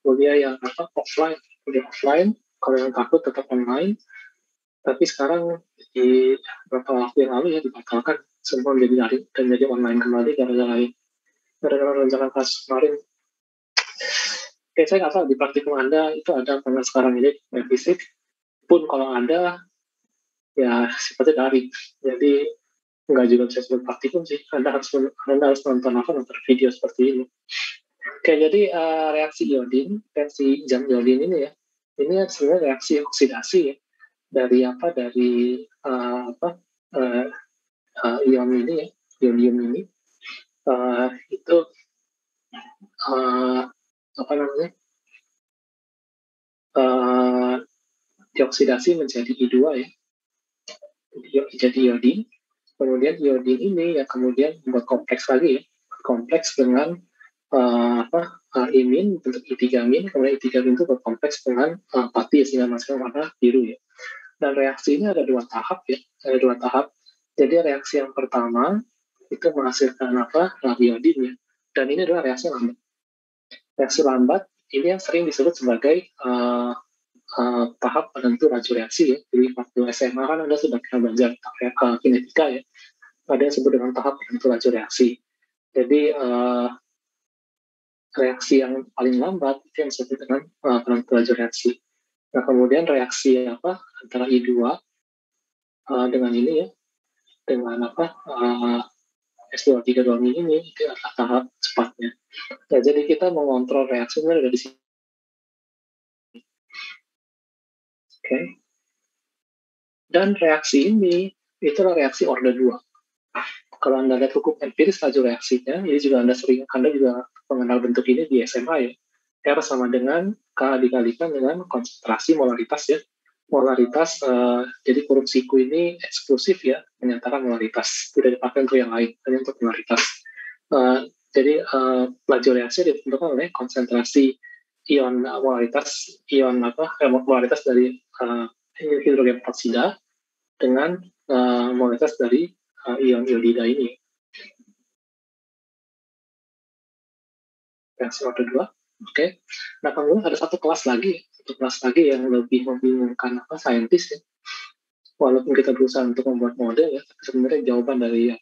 kuliah yang kuliah offline, kalau yang takut tetap online. Tapi sekarang di beberapa waktu yang lalu ya dibatalkan semua menjadi daring dan jadi online kembali gara-gara lonjakan kasus kemarin. Oke, saya nggak tahu di praktikum Anda itu ada karena sekarang ini fisik pun kalau ada ya sifatnya daring. Jadi nggak juga bisa sebut praktikum sih. Anda harus nonton video seperti ini. Oke, jadi reaksi jam iodin ini ya, ini sebenarnya reaksi oksidasi ya dari ion ini ya, ionium ini itu uh, apa namanya dioksidasi menjadi I2 ya, jadi iodin. Kemudian iodin ini ya kemudian membuat kompleks lagi ya, kompleks dengan imin bentuk I3-min, kemudian I3-min itu berkompleks dengan pati sehingga menghasilkan warna biru ya. Dan reaksi ini ada dua tahap ya, ada dua tahap. Jadi reaksi yang pertama itu menghasilkan iodin ya, dan ini adalah reaksi lambat. Reaksi lambat ini yang sering disebut sebagai tahap penentu laju reaksi ya. Jadi waktu SMA kan Anda sudah pernah belajar kinetika ya, ada yang disebut dengan tahap penentu laju reaksi. Jadi reaksi yang paling lambat itu yang disebut dengan penentu laju reaksi. Nah kemudian reaksi antara I2 dengan ini ya, dengan S23 ini itu adalah tahap cepatnya. Nah, jadi kita mengontrol reaksinya dari sini. Oke. Dan reaksi ini itulah reaksi order 2. Kalau Anda lihat hukum empiris laju reaksinya, ini juga Anda juga mengenal bentuk ini di SMA ya. R sama dengan K dikalikan dengan konsentrasi molaritas ya. Molaritas, jadi kurung siku ini eksklusif ya, menyatakan molaritas. Tidak dipakai untuk yang lain, hanya untuk molaritas. Jadi laju reaksi ditentukan oleh konsentrasi ion molaritas dari hidrogen peroksida dengan molaritas dari ion iodida ini. Reaksi order 2. Oke. Nah, kemudian ada satu kelas lagi yang lebih membingungkan saintis ya. Walaupun kita berusaha untuk membuat model ya, sebenarnya jawaban dari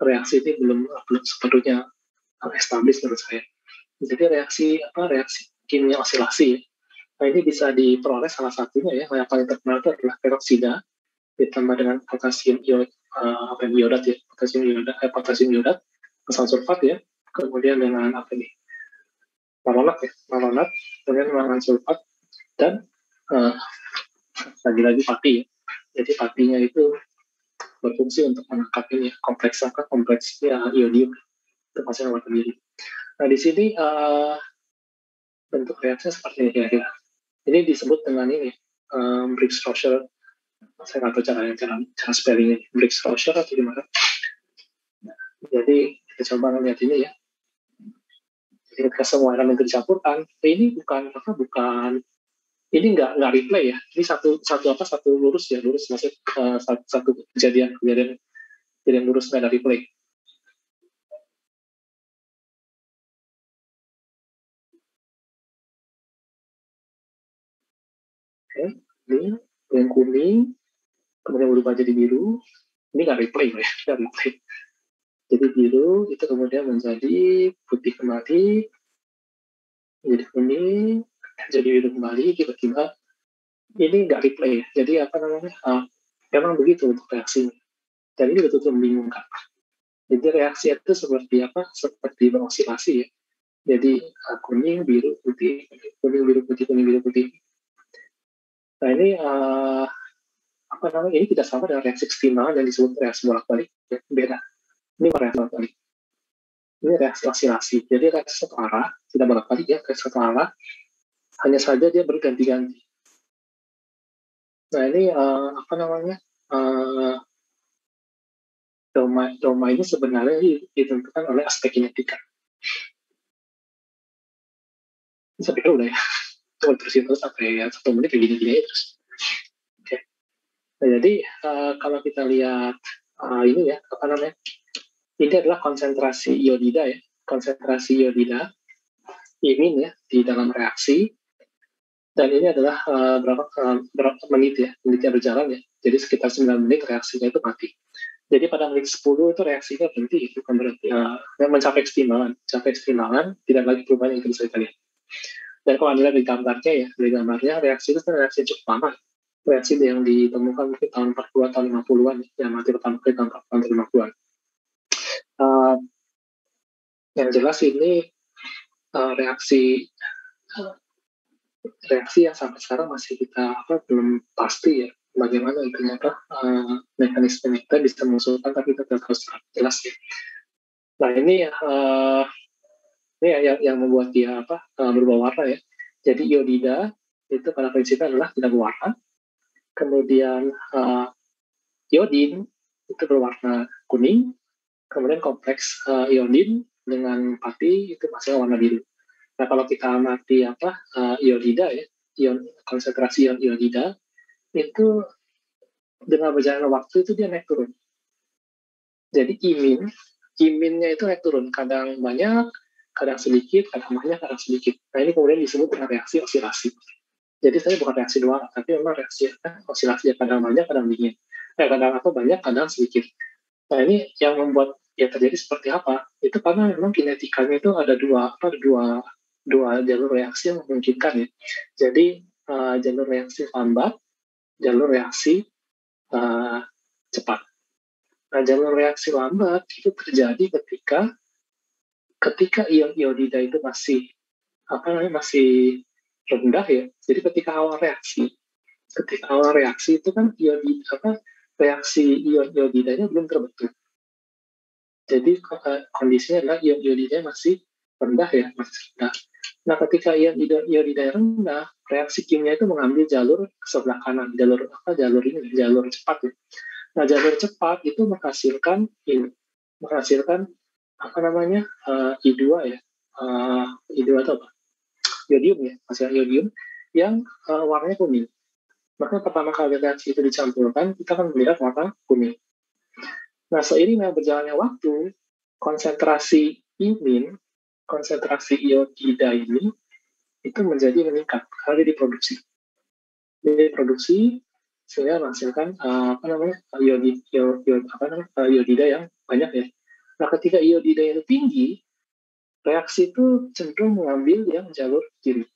reaksi ini belum sepenuhnya established menurut saya. Jadi reaksi kimia osilasi. Nah, ini bisa diperoleh salah satunya ya, yang paling terkenal itu adalah peroksida ditambah dengan potasium iodat ya, potasium iodat, asam sulfat ya, kemudian dengan malonat, kemudian dengan sulfat dan lagi-lagi pati ya. Jadi patinya itu berfungsi untuk menangkap ini kompleks iodium untuk menghasilkan warna biru. Nah di sini bentuk reaksinya seperti ini kira-kira. Ini disebut dengan ini Briggs-Rosher. Saya nggak tahu cara spellingnya, Briggs-Rosher atau gimana. Nah, jadi kita coba lihat ini ya. Jadi ketika semua elemen itu dicampurkan, ini bukan ini nggak replay ya. Ini satu lurus maksud satu kejadian lurus nggak ada replay. Oke, ini yang kuning, kemudian berubah jadi biru. Ini nggak replay ya, nggak replay. Jadi biru itu kemudian menjadi putih kembali, jadi kuning, jadi biru kembali, tiba-tiba ini nggak replay. Jadi memang begitu untuk reaksinya. Dan ini betul-betul membingungkan. Jadi reaksi itu seperti Seperti berosilasi ya. Jadi kuning, biru, putih, kuning, biru, putih, kuning, biru, putih. Nah ini ini tidak sama dengan reaksi kesetimbangan yang disebut reaksi bolak-balik. Ya, beda. Ini reaksi bolak-balik. Ini reaksi osilasi. Jadi reaksi satu arah, tidak bolak-balik ya, reaksi satu arah. Hanya saja dia berganti-ganti. Nah ini doma ini sebenarnya ditentukan oleh aspek kinetika. Ini saya pikir udah ya. Coba terusin terus sampai 1 menit kayak gini-gini terus. Oke. Nah, jadi kalau kita lihat ini ya, ini adalah konsentrasi iodida ya. Konsentrasi iodida imin ya di dalam reaksi, dan ini adalah berapa menit ya, menitnya berjalan ya. Jadi sekitar 9 menit reaksinya itu mati. Jadi pada menit 10 itu reaksinya berhenti, itu kan berarti mencapai kesetimbangan. Mencapai kesetimbangan, tidak lagi perubahan yang bisa kita lihat. Dan kalau Anda lihat di gambarnya ya, dari gambarnya reaksi itu kan reaksi cukup lama. Reaksi yang ditemukan mungkin tahun 40-an, tahun 50-an, yang mati pertama kali tahun 40-an, 50-an. Yang jelas ini reaksi yang sampai sekarang masih kita belum pasti ya bagaimana itu mekanisme kita bisa mengusulkan, tapi kita tidak harus jelas ya. Nah ini yang membuat dia berubah warna ya. Jadi iodida itu pada prinsipnya adalah tidak berwarna. Kemudian iodin itu berwarna kuning. Kemudian kompleks iodin dengan pati itu masih warna biru. Nah kalau kita amati iodida ya, konsentrasi iodida itu dengan berjalannya waktu itu dia naik turun. Jadi iminnya itu naik turun, kadang banyak, kadang sedikit, kadang banyak, kadang sedikit. Nah ini kemudian disebut dengan reaksi osilasi. Jadi saya bukan reaksi dua, tapi memang reaksi osilasi, kadang banyak, kadang dingin. Kadang banyak, kadang sedikit. Nah ini yang membuat ya terjadi seperti apa? Itu karena memang kinetikanya itu ada dua jalur reaksi yang memungkinkan ya. Jadi jalur reaksi lambat, jalur reaksi cepat. Nah, jalur reaksi lambat itu terjadi ketika ion iodida itu masih rendah ya. Jadi ketika awal reaksi itu kan reaksi ion iodidanya belum terbentuk. Jadi kondisinya adalah ion iodidanya masih rendah ya, masih rendah. Nah, ketika ion iodidanya rendah, reaksi kimia itu mengambil jalur ke sebelah kanan, jalur cepat ya. Nah, jalur cepat itu menghasilkan I2 ya. I2 itu apa? Iodium ya, hasil iodium yang warnanya kuning. Maka pertama kali reaksi itu dicampurkan, kita akan melihat warna kuning. Nah, seiring dengan berjalannya waktu, konsentrasi iodida ini itu menjadi meningkat karena diproduksi. Sehingga menghasilkan iodida yang banyak ya. Nah, ketika iodida itu tinggi, reaksi itu cenderung mengambil yang jalur kiri,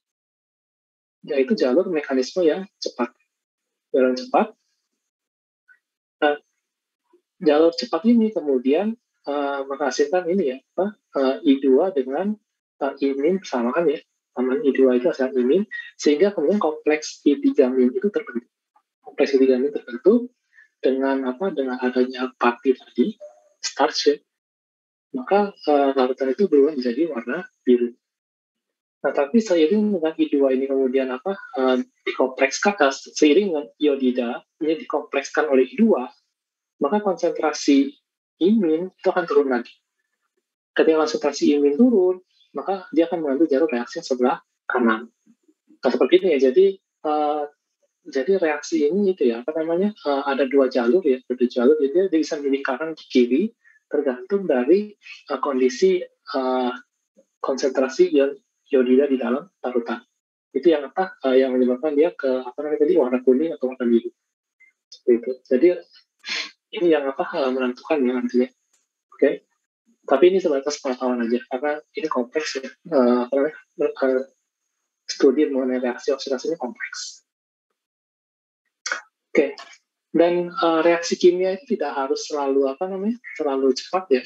yaitu jalur mekanisme yang cepat. Jalur cepat ini kemudian menghasilkan ini ya, I2 dengan imin bersamaan ya. I2 itu adalah imin, sehingga kemudian kompleks I3-min itu terbentuk. Kompleks I3-min terbentuk dengan adanya pati tadi, starch ya. Maka larutan itu berubah menjadi warna biru. Nah, tapi seiring dengan I2 ini kemudian dikomplekskan, seiring dengan iodida ini dikomplekskan oleh I2, maka konsentrasi imin itu akan turun lagi. Ketika konsentrasi imin turun, maka dia akan mengambil jalur reaksi sebelah kanan. Nah, seperti ini ya. Jadi reaksi ini itu ya, ada dua jalur ya, jadi dia bisa memilih kanan ke kiri tergantung dari kondisi konsentrasi iodida di dalam larutan. Itu yang menyebabkan dia ke warna kuning atau warna biru. Itu. Jadi ini yang menentukan ya nantinya. Oke. Tapi ini sebatas pengetahuan aja karena ini kompleks ya. Studi mengenai reaksi oksidasi ini kompleks. Oke. Dan reaksi kimia itu tidak harus selalu cepat ya.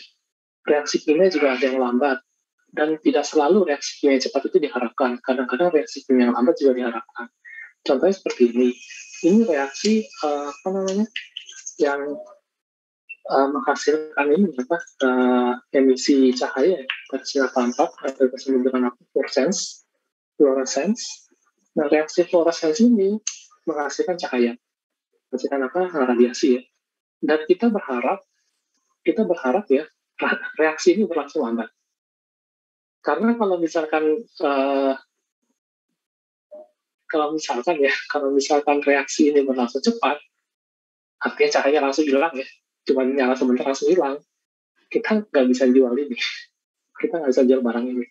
Reaksi kimia juga ada yang lambat. Dan tidak selalu reaksi kimia cepat itu diharapkan. Kadang-kadang reaksi kimia yang lambat juga diharapkan. Contohnya seperti ini. Ini reaksi yang menghasilkan ini emisi cahaya pada sinar tampak atau disebut dengan fluorescence. Nah, reaksi fluorescence ini menghasilkan cahaya, menghasilkan radiasi ya. Dan kita berharap ya reaksi ini berlangsung lambat. Karena kalau misalkan reaksi ini berlangsung cepat, artinya cahaya langsung hilang ya. Cuma nyala sebentar langsung hilang. Kita nggak bisa jual ini. Kita nggak bisa jual barang ini.